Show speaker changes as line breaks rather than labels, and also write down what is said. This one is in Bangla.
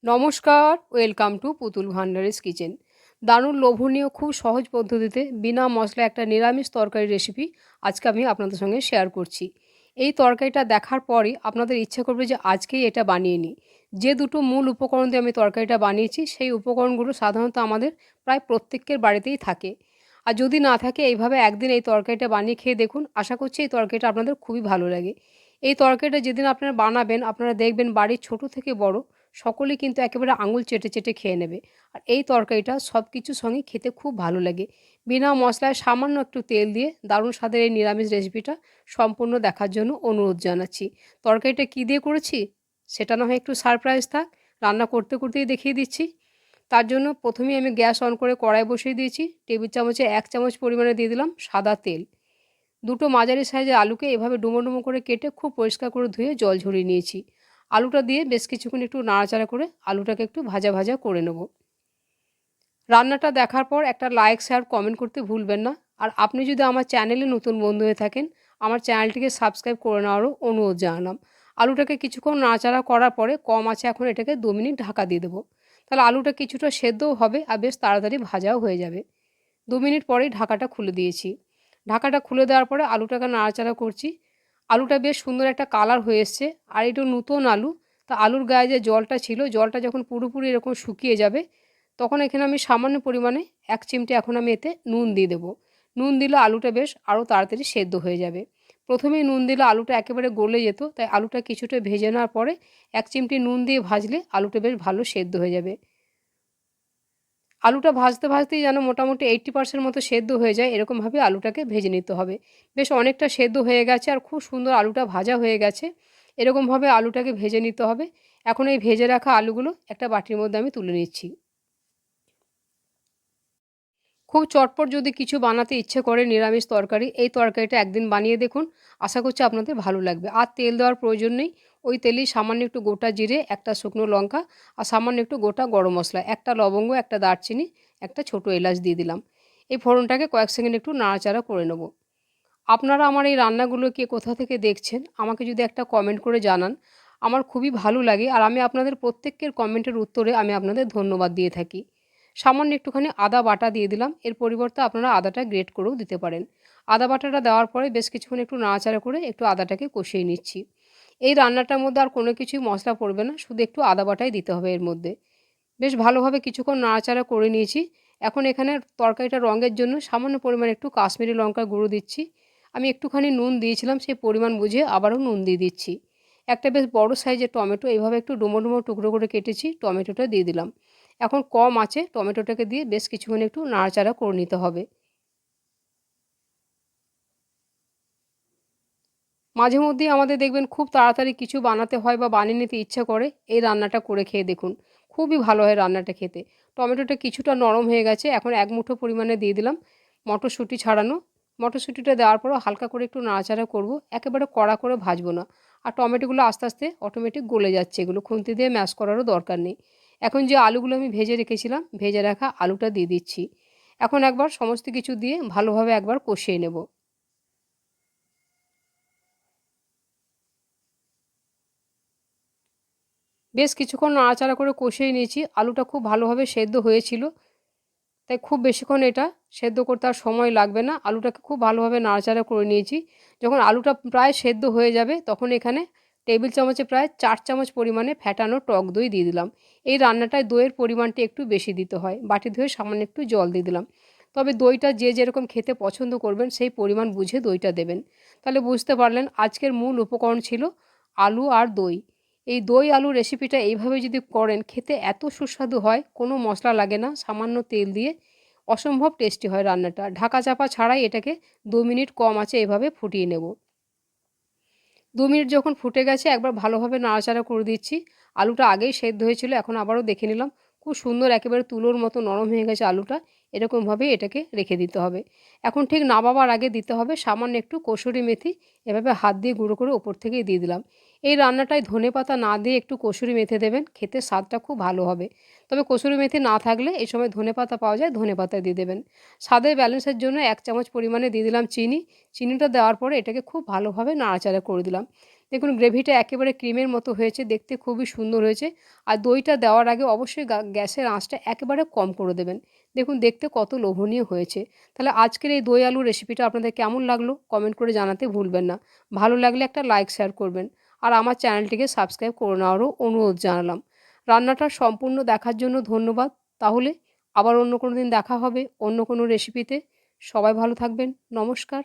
নমস্কার, ওয়েলকাম টু পুতুল ভান্ডারিস কিচেন। দারুণ লোভনীয় খুব সহজ পদ্ধতিতে বিনা মশলায় একটা নিরামিষ তরকারি রেসিপি আজকে আমি আপনাদের সঙ্গে শেয়ার করছি। এই তরকারিটা দেখার পরই আপনাদের ইচ্ছে করবে যে আজকেই এটা বানিয়ে নিই। যে দুটো মূল উপকরণ দিয়ে আমি তরকারিটা বানিয়েছি সেই উপকরণগুলো সাধারণত আমাদের প্রায় প্রত্যেকের বাড়িতেই থাকে। আর যদি না থাকে এইভাবে একদিন এই তরকারিটা বানিয়ে খেয়ে দেখুন, আশা করছি এই তরকারিটা আপনাদের খুবই ভালো লাগে। এই তরকারিটা যেদিন আপনারা বানাবেন আপনারা দেখবেন বাড়ির ছোট থেকে বড় সকলেই কিন্তু একেবারে আঙুল চেটে চেটে খেয়ে নেবে। আর এই তরকারিটা সব কিছুর সঙ্গে খেতে খুব ভালো লাগে। বিনা মশলায় সামান্য একটু তেল দিয়ে দারুণ স্বাদের এই নিরামিষ রেসিপিটা সম্পূর্ণ দেখার জন্য অনুরোধ জানাচ্ছি। তরকারিটা কী দিয়ে করেছি সেটা না হয় একটু সারপ্রাইজ থাক, রান্না করতে করতেই দেখিয়ে দিচ্ছি। তার জন্য প্রথমেই আমি গ্যাস অন করে কড়াই বসিয়ে দিয়েছি। টেবিল চামচে ১ চামচ পরিমাণে দিয়ে দিলাম সাদা তেল। দুটো মাঝারি সাইজের আলুকে এভাবে ডুমো ডুমো করে কেটে খুব পরিষ্কার করে ধুয়ে জল ঝরিয়ে নিয়েছি। আলুটা দিয়ে বেশ কিছুক্ষণ একটু নাড়াচাড়া করে আলুটাকে একটু ভাজা ভাজা করে নেব। রান্নাটা দেখার পর একটা লাইক শেয়ার কমেন্ট করতে ভুলবেন না। আর আপনি যদি আমার চ্যানেলে নতুন বন্ধু হয়ে থাকেন আমার চ্যানেলটিকে সাবস্ক্রাইব করে নেওয়ারও অনুরোধ জানালাম। আলুটাকে কিছুক্ষণ নাড়াচাড়া করার পরে কম আঁচে এখন এটাকে 2 মিনিট ঢাকা দিয়ে দেবো। তাহলে আলুটা কিছুটা সেদ্ধও হবে আর বেশ তাড়াতাড়ি ভাজাও হয়ে যাবে। 2 মিনিট পরেই ঢাকাটা খুলে দিয়েছি। ঢাকাটা খুলে দেওয়ার পরে আলুটাকে নাড়াচাড়া করছি। আলুটা বেশ সুন্দর একটা কালার হয়ে এসছে। আর একটু নতুন আলু, তা আলুর গায়ে যে জলটা ছিল জলটা যখন পুরোপুরি এরকম শুকিয়ে যাবে তখন এখানে আমি সামান্য পরিমাণে 1 চিমটে এখন আমি এতে নুন দিয়ে দেবো। নুন দিলে আলুটা বেশ আরও তাড়াতাড়ি সেদ্ধ হয়ে যাবে। প্রথমেই নুন দিলে আলুটা একেবারে গলে যেত, তাই আলুটা কিছুটা ভেজে নেওয়ার পরে 1 চিমটি নুন দিয়ে ভাজলে আলুটা বেশ ভালো সেদ্ধ হয়ে যাবে। আলুটা ভাজতে ভাজতেই যেন মোটামুটি 80% মতো সেদ্ধ হয়ে যায় এরকমভাবে আলুটাকে ভেজে নিতে হবে। বেশ অনেকটা সেদ্ধ হয়ে গেছে আর খুব সুন্দর আলুটা ভাজা হয়ে গেছে। এরকমভাবে আলুটাকে ভেজে নিতে হবে। এখন এই ভেজে রাখা আলুগুলো একটা বাটির মধ্যে আমি তুলে নিচ্ছি। খুব চটপট যদি কিছু বানাতে ইচ্ছে করে নিরামিষ তরকারি, এই তরকারিটা একদিন বানিয়ে দেখুন। আশা করছি আপনাদের ভালো লাগবে। আর তেল দেওয়ার প্রয়োজন নেই। ওই তেলেই সামান্য একটু গোটা জিরে, একটা শুকনো লঙ্কা আর সামান্য একটু গোটা গরম মশলা, একটা লবঙ্গ, একটা দারচিনি, একটা ছোটো এলাচ দিয়ে দিলাম। এই ফোড়নটাকে কয়েক সেকেন্ড একটু নাড়াচাড়া করে নেব। আপনারা আমার এই রান্নাগুলো কে কোথা থেকে দেখছেন আমাকে যদি একটা কমেন্ট করে জানান, আমার খুবই ভালো লাগে। আর আমি আপনাদের প্রত্যেকের কমেন্টের উত্তরে আমি আপনাদের ধন্যবাদ দিয়ে থাকি। সামান্য একটুখানি আদা বাটা দিয়ে দিলাম। এর পরিবর্তে আপনারা আদাটা গ্রেট করেও দিতে পারেন। আদা বাটাটা দেওয়ার পরে বেশ কিছুক্ষণ একটু নাড়াচাড়া করে একটু আদাটাকে কষিয়ে নিচ্ছি। এই রান্নাটার মধ্যে আর কোনো কিছুই মশলা পড়বে না, শুধু একটু আদা বাটাই দিতে হবে এর মধ্যে। বেশ ভালোভাবে কিছুক্ষণ নাড়াচাড়া করে নিয়েছি। এখন এখানে তরকারিটা রঙের জন্য সামান্য পরিমাণে একটু কাশ্মীরি লঙ্কার গুঁড়ো দিচ্ছি। আমি একটুখানি নুন দিয়েছিলাম, সেই পরিমাণ বুঝে আবারও নুন দিয়ে দিচ্ছি। একটা বেশ বড় সাইজের টমেটো এইভাবে একটু ডুমো ডুমো টুকরো করে কেটেছি, টমেটোটা দিয়ে দিলাম। এখন কম আঁচে টমেটোটাকে দিয়ে বেশ কিছুক্ষণ একটু নাড়াচাড়া করে নিতে হবে। মাঝে মধ্যেই আমাদের দেখবেন খুব তাড়াতাড়ি কিছু বানাতে হয় বা বানিয়ে নিতে ইচ্ছা করে, এই রান্নাটা করে খেয়ে দেখুন। খুবই ভালো হয় রান্নাটা খেতে। টমেটোটা কিছুটা নরম হয়ে গেছে, এখন 1 মুঠো পরিমাণে দিয়ে দিলাম মটরশুঁটি ছাড়ানো। মটরশুঁটিটা দেওয়ার পরও হালকা করে একটু নাড়াচাড়া করব, একেবারে কড়া করে ভাজবো না। আর টমেটোগুলো আস্তে আস্তে অটোমেটিক গলে যাচ্ছে, এগুলো খুন্তি দিয়ে ম্যাশ করারও দরকার নেই। এখন যে আলুগুলো আমি ভেজে রেখেছিলাম, ভেজে রাখা আলুটা দিয়ে দিচ্ছি। এখন একবার সমস্ত কিছু দিয়ে ভালোভাবে একবার কষিয়ে নেব। বেশ কিছুক্ষণ নাড়াচাড়া করে কষিয়ে নিয়েছি। আলুটা খুব ভালোভাবে সেদ্ধ হয়েছিল, তাই খুব বেশিক্ষণ এটা সেদ্ধ করতে আর সময় লাগবে না। আলুটাকে খুব ভালোভাবে নাড়াচাড়া করে নিয়েছি। যখন আলুটা প্রায় সেদ্ধ হয়ে যাবে তখন এখানে টেবিল চামচে প্রায় 4 চামচ পরিমাণে ফ্যাটানো টক দই দিয়ে দিলাম। এই রান্নাটায় দইয়ের পরিমাণটা একটু বেশি দিতে হয়। বাটি ধুয়ে সামান্য একটু জল দিয়ে দিলাম। তবে দইটা যে যেরকম খেতে পছন্দ করবেন সেই পরিমাণ বুঝে দইটা দেবেন। তাহলে বুঝতে পারলেন আজকের মূল উপকরণ ছিল আলু আর দই। এই দই আলু রেসিপিটা এইভাবে যদি করেন খেতে এত সুস্বাদু হয়, কোনো মশলা লাগে না, সামান্য তেল দিয়ে অসম্ভব টেস্টি হয় রান্নাটা। ঢাকা চাপা ছাড়াই এটাকে 2 মিনিট কম আঁচে এভাবে ফুটিয়ে নেব। 2 মিনিট যখন ফুটে গেছে একবার ভালোভাবে নাড়াচাড়া করে দিচ্ছি। আলুটা আগেই সেদ্ধ হয়েছিল, এখন আবারও দেখে নিলাম। খুব সুন্দর একেবারে তুলোর মতো নরম হয়ে গেছে আলুটা। এরকমভাবেই এটাকে রেখে দিতে হবে। এখন ঠিক নামাবার আগে দিতে হবে সামান্য একটু কসুরি মেথি। এভাবে হাত দিয়ে গুঁড়ো করে ওপর থেকেই দিয়ে দিলাম। এই রান্নাটায় ধনেপাতা না দিয়ে একটু কসুরি মেথি দেবেন, খেতে স্বাদটা খুব ভালো হবে। তবে কসুরি মেথি না থাকলে এই সময় ধনেপাতা পাওয়া যায়, ধনেপাতা দিয়ে দেবেন। স্বাদের ব্যালেন্সের জন্য 1 চামচ পরিমাণে দিয়ে দিলাম চিনি। চিনিটা দেওয়ার পরে এটাকে খুব ভালোভাবে নাড়াচাড়া করে দিলাম। দেখুন গ্রেভিটা একেবারে ক্রিমের মতো হয়েছে, দেখতে খুবই সুন্দর হয়েছে। আর দইটা দেওয়ার আগে অবশ্যই গ্যাসের আঁচটা একেবারে কম করে দেবেন। দেখুন দেখতে কত লোভনীয় হয়েছে। তাহলে আজকের এই দই আলু রেসিপিটা আপনাদের কেমন লাগলো কমেন্ট করে জানাতে ভুলবেন না। ভালো লাগলে একটা লাইক শেয়ার করবেন। আর আমার চ্যানেলটিকে সাবস্ক্রাইব করে নেওয়ারও অনুরোধ জানালাম। রান্নাটা সম্পূর্ণ দেখার জন্য ধন্যবাদ। তাহলে আবার অন্য কোনো দিন দেখা হবে অন্য কোনো রেসিপিতে। সবাই ভালো থাকবেন। নমস্কার।